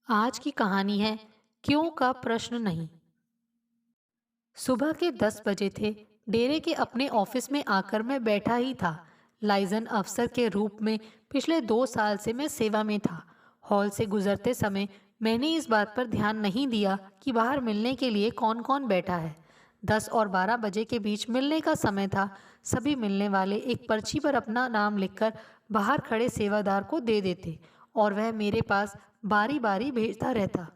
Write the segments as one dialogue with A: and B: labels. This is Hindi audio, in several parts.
A: आज की कहानी है क्यों का प्रश्न नहीं। सुबह के 10 बजे थे। डेरे के अपने ऑफिस में आकर मैं बैठा ही था। लाइजन अफसर के रूप में पिछले 2 साल से मैं सेवा में था। हॉल से गुजरते समय मैंने इस बात पर ध्यान नहीं दिया कि बाहर मिलने के लिए कौन कौन बैठा है। 10 और 12 बजे के बीच मिलने का समय था। सभी मिलने वाले एक पर्ची पर अपना नाम लिखकर बाहर खड़े सेवादार को दे देते और वह मेरे पास बारी बारी भेजता रहता।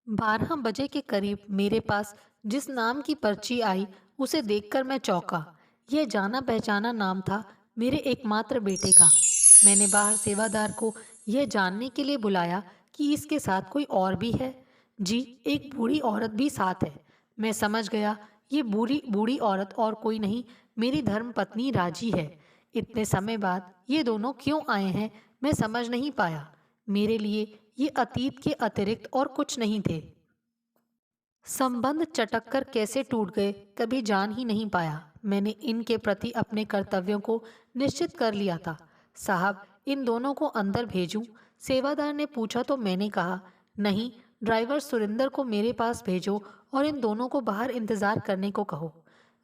A: 12 बजे के करीब मेरे पास जिस नाम की पर्ची आई उसे देखकर मैं चौंका। यह जाना पहचाना नाम था मेरे एकमात्र बेटे का। मैंने बाहर सेवादार को यह जानने के लिए बुलाया कि इसके साथ कोई और भी है। जी, एक बूढ़ी औरत भी साथ है। मैं समझ गया, ये बूढ़ी बूढ़ी औरत और कोई नहीं, मेरी धर्मपत्नी राजी है। इतने समय बाद ये दोनों क्यों आए हैं मैं समझ नहीं पाया। मेरे लिए ये अतीत के अतिरिक्त और कुछ नहीं थे। संबंध चटक कर कैसे टूट गए कभी जान ही नहीं पाया। मैंने इनके प्रति अपने कर्तव्यों को निश्चित कर लिया था। साहब, इन दोनों को अंदर भेजूं? सेवादार ने पूछा तो मैंने कहा, नहीं, ड्राइवर सुरिंदर को मेरे पास भेजो और इन दोनों को बाहर इंतजार करने को कहो।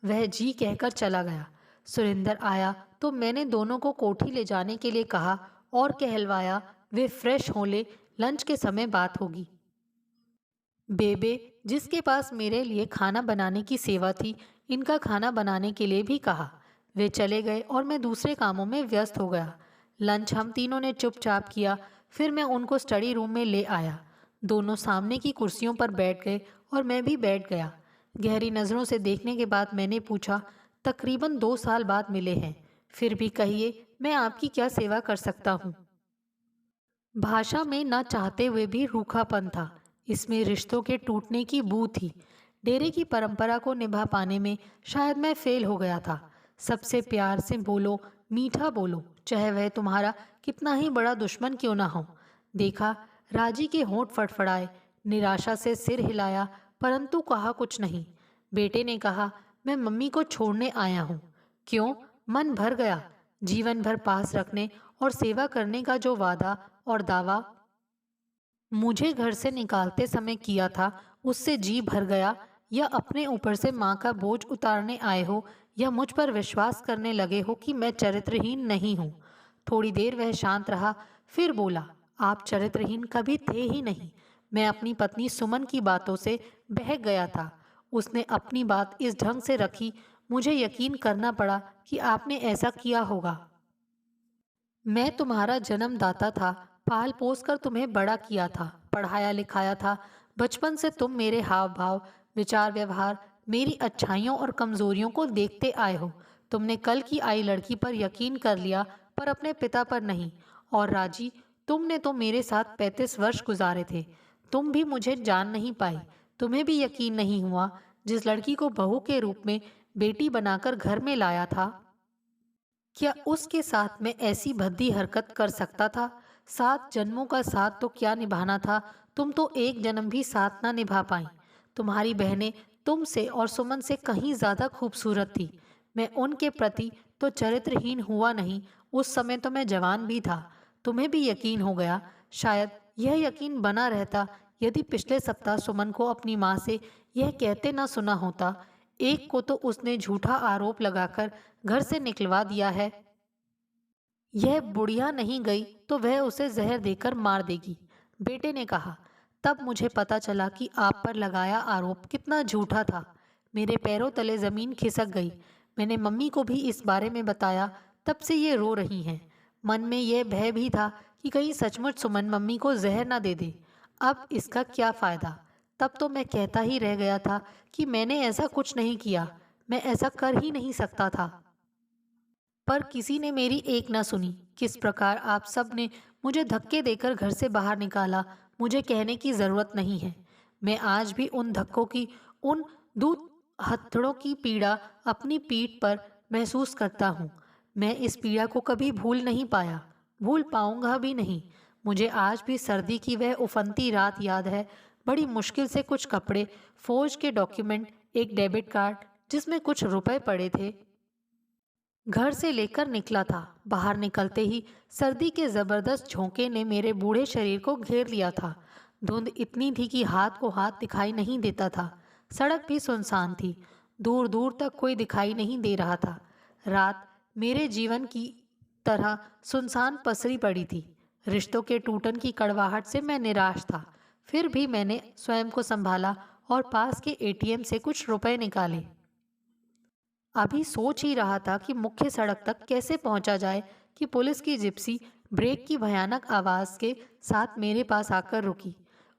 A: वह जी कहकर चला गया। सुरिंदर आया तो मैंने दोनों को कोठी ले जाने के लिए कहा और कहलवाया वे फ्रेश हो ले, लंच के समय बात होगी। बेबे, जिसके पास मेरे लिए खाना बनाने की सेवा थी, इनका खाना बनाने के लिए भी कहा। वे चले गए और मैं दूसरे कामों में व्यस्त हो गया। लंच हम तीनों ने चुपचाप किया। फिर मैं उनको स्टडी रूम में ले आया। दोनों सामने की कुर्सियों पर बैठ गए और मैं भी बैठ गया। गहरी नज़रों से देखने के बाद मैंने पूछा, तकरीबन 2 साल बाद मिले हैं, फिर भी कहिए मैं आपकी क्या सेवा कर सकता हूँ। भाषा में ना चाहते हुए भी रूखापन था। इसमें रिश्तों के टूटने की बू थी। डेरे की परंपरा को निभा पाने में शायद मैं फेल हो गया था। सबसे प्यार से बोलो, मीठा बोलो, चाहे वह तुम्हारा कितना ही बड़ा दुश्मन क्यों ना हो। देखा, राजी के होंठ फड़फड़ाए। निराशा से सिर हिलाया, परंतु कहा कुछ नहीं। बेटे ने कहा, मैं मम्मी को छोड़ने आया हूँ। क्यों? मन भर गया। जीवन भर पास रखने और सेवा करने का जो वादा और दावा मुझे घर से निकालते समय किया था, उससे जी भर गया। या अपने ऊपर से माँ का बोझ उतारने आए हो, या मुझ पर विश्वास करने लगे हो कि मैं चरित्रहीन नहीं हूँ। थोड़ी देर वह शांत रहा, फिर बोला, आप चरित्रहीन कभी थे ही नहीं। मैं अपनी पत्नी सुमन की बातों से बहक गया था। उसने अपनी बात इस ढंग से रखी, मुझे यकीन करना पड़ा कि आपने ऐसा किया होगा। मैं तुम्हारा जन्मदाता था, पाल पोस कर तुम्हें बड़ा किया था, पढ़ाया लिखाया था। बचपन से तुम मेरे हाव भाव, विचार व्यवहार, मेरी अच्छाइयों और कमजोरियों को देखते आए हो। तुमने कल की आई लड़की पर यकीन कर लिया, पर अपने पिता पर नहीं। और राजी, तुमने तो मेरे साथ 35 वर्ष गुजारे थे। तुम भी मुझे जान नहीं पाई। तुम्हें भी यकीन नहीं हुआ। जिस लड़की को बहू के रूप में बेटी बनाकर घर में लाया था, क्या उसके साथ में ऐसी भद्दी हरकत कर सकता था? 7 जन्मों का साथ तो क्या निभाना था, तुम तो एक जन्म भी साथ ना निभा पाई। तुम्हारी बहनें तुमसे और सुमन से कहीं ज्यादा खूबसूरत थी। मैं उनके प्रति तो चरित्रहीन हुआ नहीं, उस समय तो मैं जवान भी था। तुम्हें भी यकीन हो गया। शायद यह यकीन बना रहता यदि पिछले सप्ताह सुमन को अपनी माँ से यह कहते ना सुना होता। एक को तो उसने झूठा आरोप लगाकर घर से निकलवा दिया है। यह बुढ़िया नहीं गई तो वह उसे जहर देकर मार देगी। बेटे ने कहा, तब मुझे पता चला कि आप पर लगाया आरोप कितना झूठा था। मेरे पैरों तले जमीन खिसक गई। मैंने मम्मी को भी इस बारे में बताया, तब से ये रो रही हैं। मन में यह भय भी था कि कहीं सचमुच सुमन मम्मी को जहर ना दे दे। अब इसका क्या फायदा। तब तो मैं कहता ही रह गया था कि मैंने ऐसा कुछ नहीं किया, मैं ऐसा कर ही नहीं सकता था। पर किसी ने मेरी एक ना सुनी। किस प्रकार आप सब ने मुझे धक्के देकर घर से बाहर निकाला, मुझे कहने की जरूरत नहीं है। मैं आज भी उन धक्कों की, उन दूध हथड़ों की पीड़ा अपनी पीठ पर महसूस करता हूँ। मैं इस पीड़ा को कभी भूल नहीं पाया, भूल पाऊंगा भी नहीं। मुझे आज भी सर्दी की वह उफनती रात याद है। बड़ी मुश्किल से कुछ कपड़े, फौज के डॉक्यूमेंट, एक डेबिट कार्ड जिसमें कुछ रुपए पड़े थे, घर से लेकर निकला था। बाहर निकलते ही सर्दी के जबरदस्त झोंके ने मेरे बूढ़े शरीर को घेर लिया था। धुंध इतनी थी कि हाथ को हाथ दिखाई नहीं देता था। सड़क भी सुनसान थी। दूर दूर तक कोई दिखाई नहीं दे रहा था। रात मेरे जीवन की तरह सुनसान पसरी पड़ी थी। रिश्तों के टूटन की कड़वाहट से मैं निराश था। फिर भी मैंने स्वयं को संभाला और पास के एटीएम से कुछ रुपए निकाले। अभी सोच ही रहा था कि मुख्य सड़क तक कैसे पहुंचा जाए कि पुलिस की जिप्सी ब्रेक की भयानक आवाज़ के साथ मेरे पास आकर रुकी।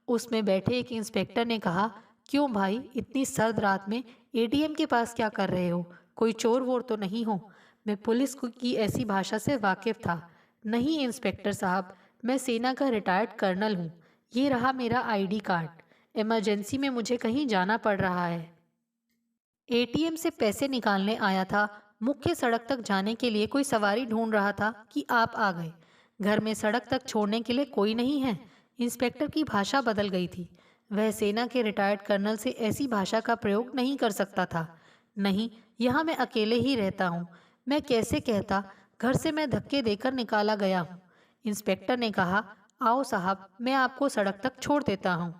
A: उसमें बैठे एक इंस्पेक्टर ने कहा, क्यों भाई, इतनी सर्द रात में एटीएम के पास क्या कर रहे हो? कोई चोर वोर तो नहीं हो? मैं पुलिस की ऐसी भाषा से वाकिफ था। नहीं इंस्पेक्टर साहब, मैं सेना का रिटायर्ड कर्नल हूँ। ये रहा मेरा आईडी कार्ड। इमरजेंसी में मुझे कहीं जाना पड़ रहा है। एटीएम से पैसे निकालने आया था। मुख्य सड़क तक जाने के लिए कोई सवारी ढूंढ रहा था कि आप आ गए। घर में सड़क तक छोड़ने के लिए कोई नहीं है। इंस्पेक्टर की भाषा बदल गई थी। वह सेना के रिटायर्ड कर्नल से ऐसी भाषा का प्रयोग नहीं कर सकता था। नहीं, यहाँ मैं अकेले ही रहता हूँ। मैं कैसे कहता, घर से मैं धक्के देकर निकाला गया हूँ। इंस्पेक्टर ने कहा, आओ साहब, मैं आपको सड़क तक छोड़ देता हूँ।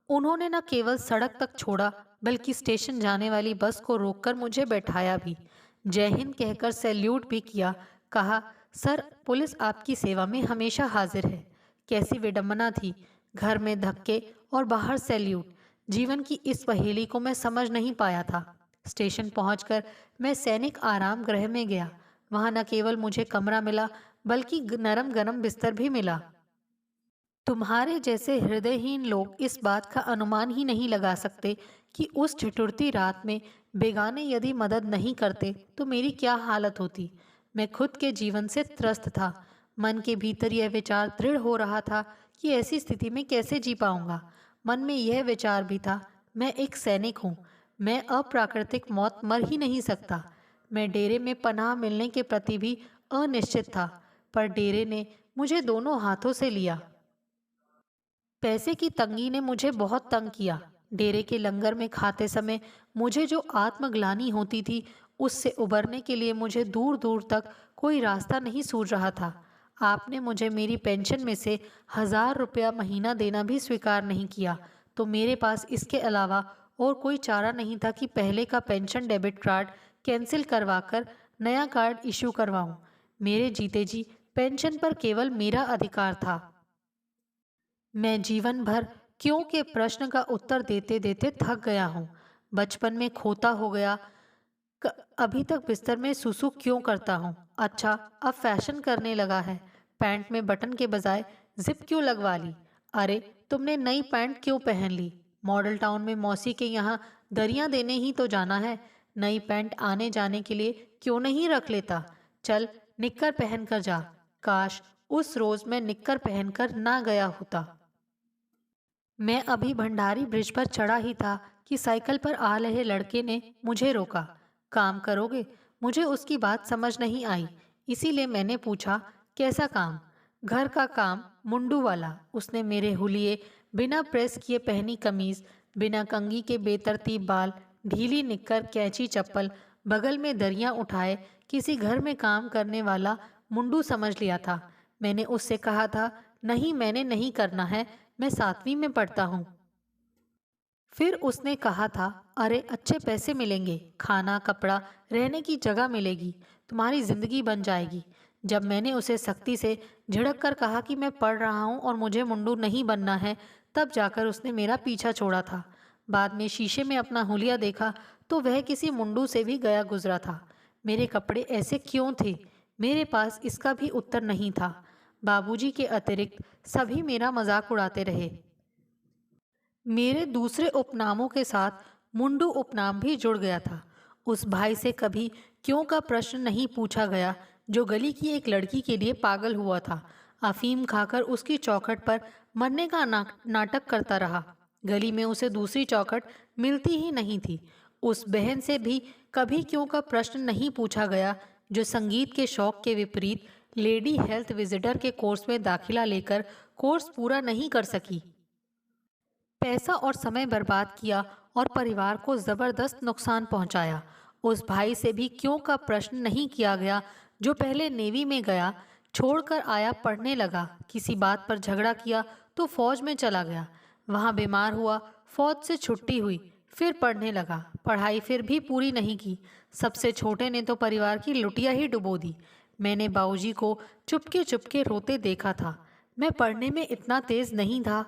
A: उन्होंने न केवल सड़क तक छोड़ा, बल्कि स्टेशन जाने वाली बस को रोककर मुझे बैठाया भी। जय हिंद कहकर सैल्यूट भी किया। कहा, सर, पुलिस आपकी सेवा में हमेशा हाजिर है। कैसी विडंबना थी, घर में धक्के और बाहर सैल्यूट। जीवन की इस पहेली को मैं समझ नहीं पाया था। स्टेशन पहुंचकर मैं सैनिक आराम गृह में गया। वहां न केवल मुझे कमरा मिला, बल्कि नरम गरम बिस्तर भी मिला। तुम्हारे जैसे हृदयहीन लोग इस बात का अनुमान ही नहीं लगा सकते कि उस ठिठुरती रात में बेगाने यदि मदद नहीं करते तो मेरी क्या हालत होती। मैं खुद के जीवन से त्रस्त था। मन के भीतर यह विचार दृढ़ हो रहा था कि ऐसी स्थिति में कैसे जी पाऊंगा। मन में यह विचार भी था, मैं एक सैनिक हूँ। मैं अप्राकृतिक मौत मर ही नहीं सकता। मैं डेरे में पनाह मिलने के प्रति भी अनिश्चित था, पर डेरे ने मुझे दोनों हाथों से लिया। पैसे की तंगी ने मुझे बहुत तंग किया। डेरे के लंगर में खाते समय मुझे जो आत्मग्लानि होती थी, उससे उबरने के लिए मुझे दूर दूर तक कोई रास्ता नहीं सूझ रहा था। आपने मुझे मेरी पेंशन में से 1,000 रुपया महीना देना भी स्वीकार नहीं किया, तो मेरे पास इसके अलावा और कोई चारा नहीं था कि पहले का पेंशन डेबिट कार्ड कैंसिल करवाकर नया कार्ड इशू करवाऊं। मेरे जीते जी पेंशन पर केवल मेरा अधिकार था। मैं जीवन भर क्यों के प्रश्न का उत्तर देते देते थक गया हूँ। बचपन में खोता हो गया। अभी तक बिस्तर में सुसु क्यों करता हूँ? अच्छा, अब फैशन करने लगा है। पैंट में बटन के बजाय जिप क्यों लगवा ली? अरे, तुमने नई पैंट क्यों पहन ली? मॉडल टाउन में मौसी के यहाँ दरियाँ देने ही तो जाना है। नई पैंट आने जाने के लिए क्यों नहीं रख लेता? चल, निक्कर पहन कर जा। काश उस रोज मैं निक्कर पहनकर ना गया होता। मैं अभी भंडारी ब्रिज पर चढ़ा ही था कि साइकिल पर आ रहे लड़के ने मुझे रोका। काम करोगे? मुझे उसकी बात समझ नहीं आई, इसीलिए मैंने पूछा, कैसा काम? घर का काम, मुंडू वाला। उसने मेरे हुलिये, बिना प्रेस किए पहनी कमीज, बिना कंघी के बेतरतीब बाल, ढीली निक्कर, कैंची चप्पल, बगल में दरियां उठाए किसी घर में काम करने वाला मुंडू समझ लिया था। मैंने उससे कहा था, नहीं, मैंने नहीं करना है, मैं 7वीं में पढ़ता हूँ। फिर उसने कहा था, अरे अच्छे पैसे मिलेंगे, खाना कपड़ा, रहने की जगह मिलेगी, तुम्हारी जिंदगी बन जाएगी। जब मैंने उसे सख्ती से झिड़क कर कहा कि मैं पढ़ रहा हूँ और मुझे मुंडू नहीं बनना है, तब जाकर उसने मेरा पीछा छोड़ा था। बाद में शीशे में अपना हुलिया देखा तो वह किसी मुंडू से भी गया गुजरा था। मेरे कपड़े ऐसे क्यों थे? मेरे पास इसका भी उत्तर नहीं था। बाबूजी के अतिरिक्त सभी मेरा मजाक उड़ाते रहे। मेरे दूसरे उपनामों के साथ मुंडू उपनाम भी जुड़ गया था। उस भाई से कभी क्यों का प्रश्न नहीं पूछा गया, जो गली की एक लड़की के लिए पागल हुआ था। अफीम खाकर उसकी चौखट पर मरने का नाटक करता रहा। गली में उसे दूसरी चौखट मिलती ही नहीं थी। उस बहन से भी कभी क्यों का प्रश्न नहीं पूछा गया, जो संगीत के शौक के विपरीत लेडी हेल्थ विजिटर के कोर्स में दाखिला लेकर कोर्स पूरा नहीं कर सकी। पैसा और समय बर्बाद किया और परिवार को जबरदस्त नुकसान पहुंचाया। उस भाई से भी क्यों का प्रश्न नहीं किया गया जो पहले नेवी में गया, छोड़कर आया, पढ़ने लगा, किसी बात पर झगड़ा किया तो फौज में चला गया, वहां बीमार हुआ, फौज से छुट्टी हुई, फिर पढ़ने लगा, पढ़ाई फिर भी पूरी नहीं की। सबसे छोटे ने तो परिवार की लुटिया ही डुबो दी। मैंने बाबूजी को चुपके चुपके रोते देखा था। मैं पढ़ने में इतना तेज नहीं था।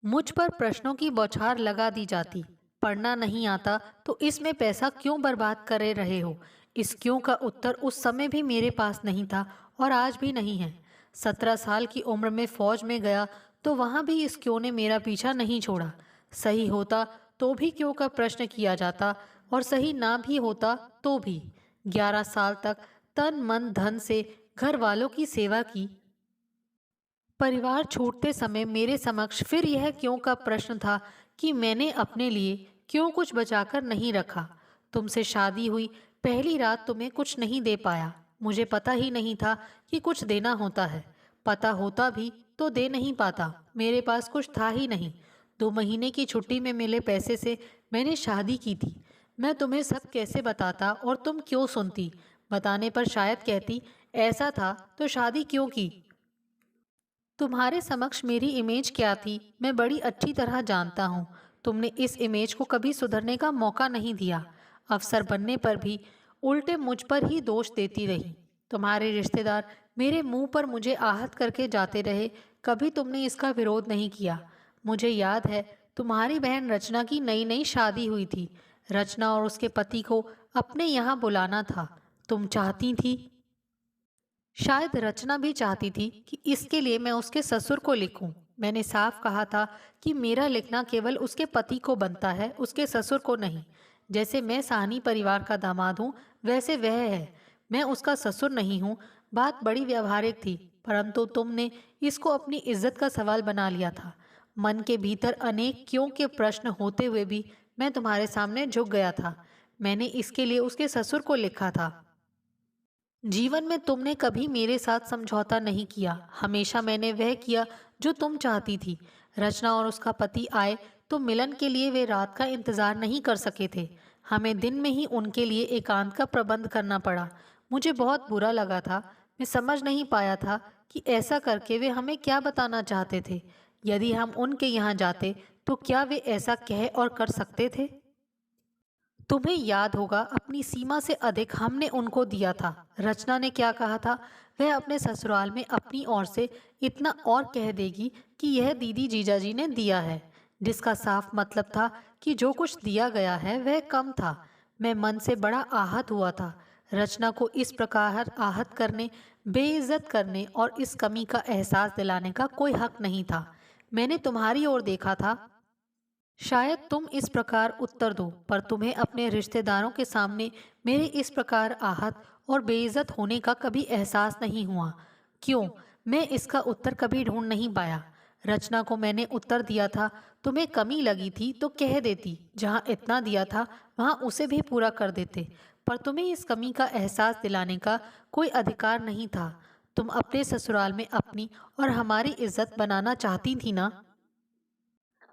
A: मुझ पर प्रश्नों की बौछार लगा दी जाती। पढ़ना नहीं आता तो इसमें पैसा क्यों बर्बाद करे रहे हो? इस क्यों का उत्तर उस समय भी मेरे पास नहीं था और आज भी नहीं है। 17 साल की उम्र में फौज में गया तो वहां भी इस क्यों ने मेरा पीछा नहीं छोड़ा। सही होता तो भी क्यों का प्रश्न किया जाता और सही ना भी होता तो भी। 11 साल तक तन मन धन से घर वालों की सेवा की। परिवार छूटते समय मेरे समक्ष फिर यह क्यों का प्रश्न था कि मैंने अपने लिए क्यों कुछ बचाकर नहीं रखा। तुमसे शादी हुई पहली रात तुम्हें कुछ नहीं दे पाया। मुझे पता ही नहीं था कि कुछ देना होता है। पता होता भी तो दे नहीं पाता। मेरे पास कुछ था ही नहीं। 2 महीने की छुट्टी में मिले पैसे से मैंने शादी की थी। मैं तुम्हें सब कैसे बताता और तुम क्यों सुनती? बताने पर शायद कहती ऐसा था तो शादी क्यों की। तुम्हारे समक्ष मेरी इमेज क्या थी मैं बड़ी अच्छी तरह जानता हूँ। तुमने इस इमेज को कभी सुधरने का मौका नहीं दिया। अफसर बनने पर भी उल्टे मुझ पर ही दोष देती रही। तुम्हारे रिश्तेदार मेरे मुंह पर मुझे आहत करके जाते रहे, कभी तुमने इसका विरोध नहीं किया। मुझे याद है तुम्हारी बहन रचना की नई नई शादी हुई थी। रचना और उसके पति को अपने यहाँ बुलाना था। तुम चाहती थी, शायद रचना भी चाहती थी कि इसके लिए मैं उसके ससुर को लिखूं। मैंने साफ कहा था कि मेरा लिखना केवल उसके पति को बनता है, उसके ससुर को नहीं। जैसे मैं साहनी परिवार का दामाद हूँ वैसे वह है। मैं उसका ससुर नहीं हूँ। बात बड़ी व्यावहारिक थी, परंतु तुमने इसको अपनी इज्जत का सवाल बना लिया था। मन के भीतर अनेक क्यों के प्रश्न होते हुए भी मैं तुम्हारे सामने झुक गया था। मैंने इसके लिए उसके ससुर को लिखा था। जीवन में तुमने कभी मेरे साथ समझौता नहीं किया। हमेशा मैंने वह किया जो तुम चाहती थी। रचना और उसका पति आए तो मिलन के लिए वे रात का इंतजार नहीं कर सके थे। हमें दिन में ही उनके लिए एकांत का प्रबंध करना पड़ा। मुझे बहुत बुरा लगा था। मैं समझ नहीं पाया था कि ऐसा करके वे हमें क्या बताना चाहते थे। यदि हम उनके यहाँ जाते तो क्या वे ऐसा कह और कर सकते थे? तुम्हें याद होगा अपनी सीमा से अधिक हमने उनको दिया था। रचना ने क्या कहा था? वह अपने ससुराल में अपनी ओर से इतना और कह देगी कि यह दीदी जीजाजी ने दिया है, जिसका साफ मतलब था कि जो कुछ दिया गया है वह कम था। मैं मन से बड़ा आहत हुआ था। रचना को इस प्रकार आहत करने, बेइज्जत करने और इस कमी का एहसास दिलाने का कोई हक नहीं था। मैंने तुम्हारी ओर देखा था। शायद तुम इस प्रकार उत्तर दो, पर तुम्हें अपने रिश्तेदारों के सामने मेरे इस प्रकार आहत और बेइज्जत होने का कभी एहसास नहीं हुआ। क्यों? मैं इसका उत्तर कभी ढूंढ नहीं पाया। रचना को मैंने उत्तर दिया था, तुम्हें कमी लगी थी तो कह देती, जहाँ इतना दिया था वहाँ उसे भी पूरा कर देते, पर तुम्हें इस कमी का एहसास दिलाने का कोई अधिकार नहीं था। तुम अपने ससुराल में अपनी और हमारी इज्जत बनाना चाहती थी ना?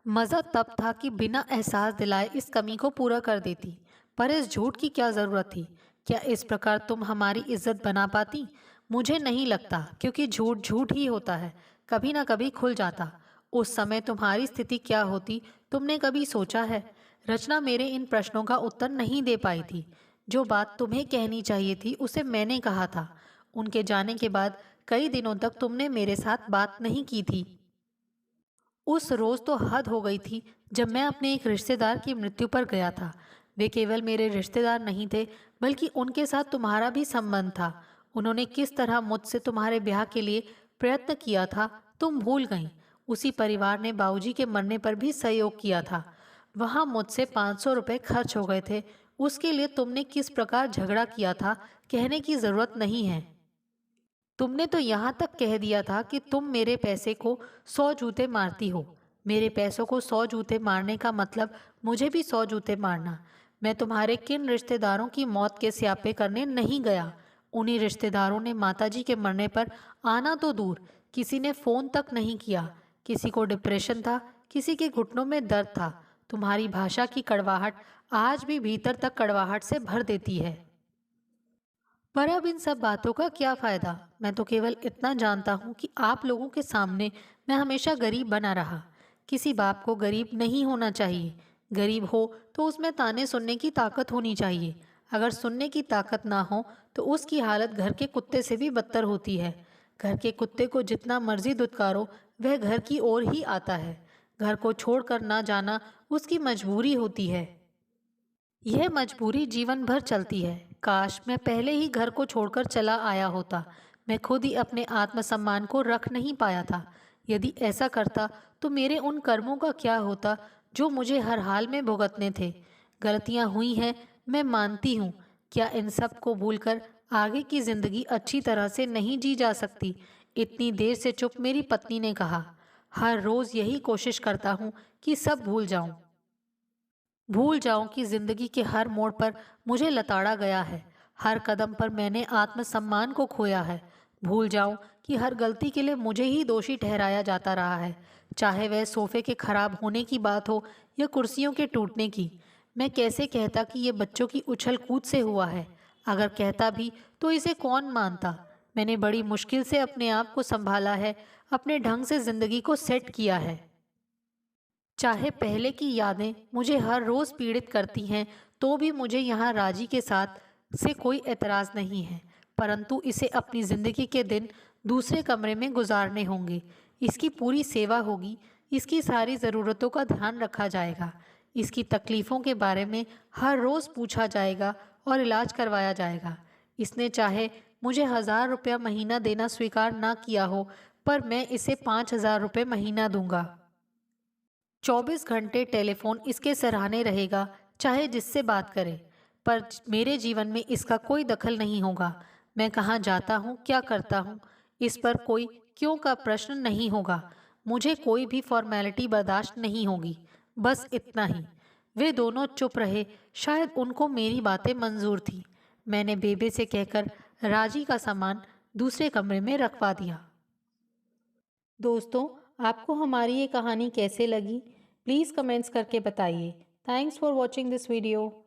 A: मज़ा तब था कि बिना एहसास दिलाए इस कमी को पूरा कर देती, पर इस झूठ की क्या ज़रूरत थी? क्या इस प्रकार तुम हमारी इज्जत बना पाती? मुझे नहीं लगता, क्योंकि झूठ झूठ ही होता है, कभी ना कभी खुल जाता। उस समय तुम्हारी स्थिति क्या होती, तुमने कभी सोचा है? रचना मेरे इन प्रश्नों का उत्तर नहीं दे पाई थी। जो बात तुम्हें कहनी चाहिए थी उसे मैंने कहा था। उनके जाने के बाद कई दिनों तक तुमने मेरे साथ बात नहीं की थी। उस रोज तो हद हो गई थी जब मैं अपने एक रिश्तेदार की मृत्यु पर गया था। वे केवल मेरे रिश्तेदार नहीं थे, बल्कि उनके साथ तुम्हारा भी संबंध था। उन्होंने किस तरह मुझसे तुम्हारे ब्याह के लिए प्रयत्न किया था तुम भूल गई। उसी परिवार ने बाबूजी के मरने पर भी सहयोग किया था। वहां मुझसे 500 रुपये खर्च हो गए थे। उसके लिए तुमने किस प्रकार झगड़ा किया था कहने की जरूरत नहीं है। तुमने तो यहाँ तक कह दिया था कि तुम मेरे पैसे को 100 जूते मारती हो। मेरे पैसों को 100 जूते मारने का मतलब मुझे भी 100 जूते मारना। मैं तुम्हारे किन रिश्तेदारों की मौत के स्यापे करने नहीं गया। उन्हीं रिश्तेदारों ने माताजी के मरने पर आना तो दूर, किसी ने फोन तक नहीं किया। किसी को डिप्रेशन था, किसी के घुटनों में दर्द था। तुम्हारी भाषा की कड़वाहट आज भी भीतर तक कड़वाहट से भर देती है। पर अब इन सब बातों का क्या फायदा? मैं तो केवल इतना जानता हूँ कि आप लोगों के सामने मैं हमेशा गरीब बना रहा। किसी बाप को गरीब नहीं होना चाहिए। गरीब हो तो उसमें ताने सुनने की ताकत होनी चाहिए। अगर सुनने की ताकत ना हो तो उसकी हालत घर के कुत्ते से भी बदतर होती है। घर के कुत्ते को जितना मर्जी दुत्कारो, वह घर की ओर ही आता है। घर को छोड़कर ना जाना उसकी मजबूरी होती है। यह मजबूरी जीवन भर चलती है। काश मैं पहले ही घर को छोड़कर चला आया होता। मैं खुद ही अपने आत्मसम्मान को रख नहीं पाया था। यदि ऐसा करता तो मेरे उन कर्मों का क्या होता जो मुझे हर हाल में भुगतने थे। गलतियां हुई हैं, मैं मानती हूँ। क्या इन सब को भूलकर आगे की जिंदगी अच्छी तरह से नहीं जी जा सकती? इतनी देर से चुप मेरी पत्नी ने कहा। हर रोज यही कोशिश करता हूँ कि सब भूल जाऊं। भूल जाऊं कि जिंदगी के हर मोड़ पर मुझे लताड़ा गया है। हर कदम पर मैंने आत्मसम्मान को खोया है। भूल जाऊं कि हर गलती के लिए मुझे ही दोषी ठहराया जाता रहा है, चाहे वह सोफे के खराब होने की बात हो या कुर्सियों के टूटने की। मैं कैसे कहता कि ये बच्चों की उछल कूद से हुआ है? अगर कहता भी तो इसे कौन मानता? मैंने बड़ी मुश्किल से अपने आप को संभाला है, अपने ढंग से जिंदगी को सेट किया है। चाहे पहले की यादें मुझे हर रोज पीड़ित करती हैं, तो भी मुझे यहाँ राजी के साथ से कोई एतराज नहीं है। परंतु इसे अपनी जिंदगी के दिन दूसरे कमरे में गुजारने होंगे। इसकी पूरी सेवा होगी। इसकी सारी ज़रूरतों का ध्यान रखा जाएगा। इसकी तकलीफ़ों के बारे में हर रोज़ पूछा जाएगा और इलाज करवाया जाएगा। इसने चाहे मुझे 1,000 रुपया महीना देना स्वीकार ना किया हो, पर मैं इसे 5,000 रुपये महीना दूंगा। 24 घंटे टेलीफोन इसके सराहने रहेगा, चाहे जिससे बात करे। पर मेरे जीवन में इसका कोई दखल नहीं होगा। मैं कहाँ जाता हूँ, क्या करता हूँ, इस पर कोई क्यों का प्रश्न नहीं होगा। मुझे कोई भी फॉर्मेलिटी बर्दाश्त नहीं होगी। बस इतना ही। वे दोनों चुप रहे। शायद उनको मेरी बातें मंजूर थी। मैंने बेबे से कहकर राजी का सामान दूसरे कमरे में रखवा दिया। दोस्तों, आपको हमारी ये कहानी कैसे लगी? प्लीज़ कमेंट्स करके बताइए। Thanks for watching this video.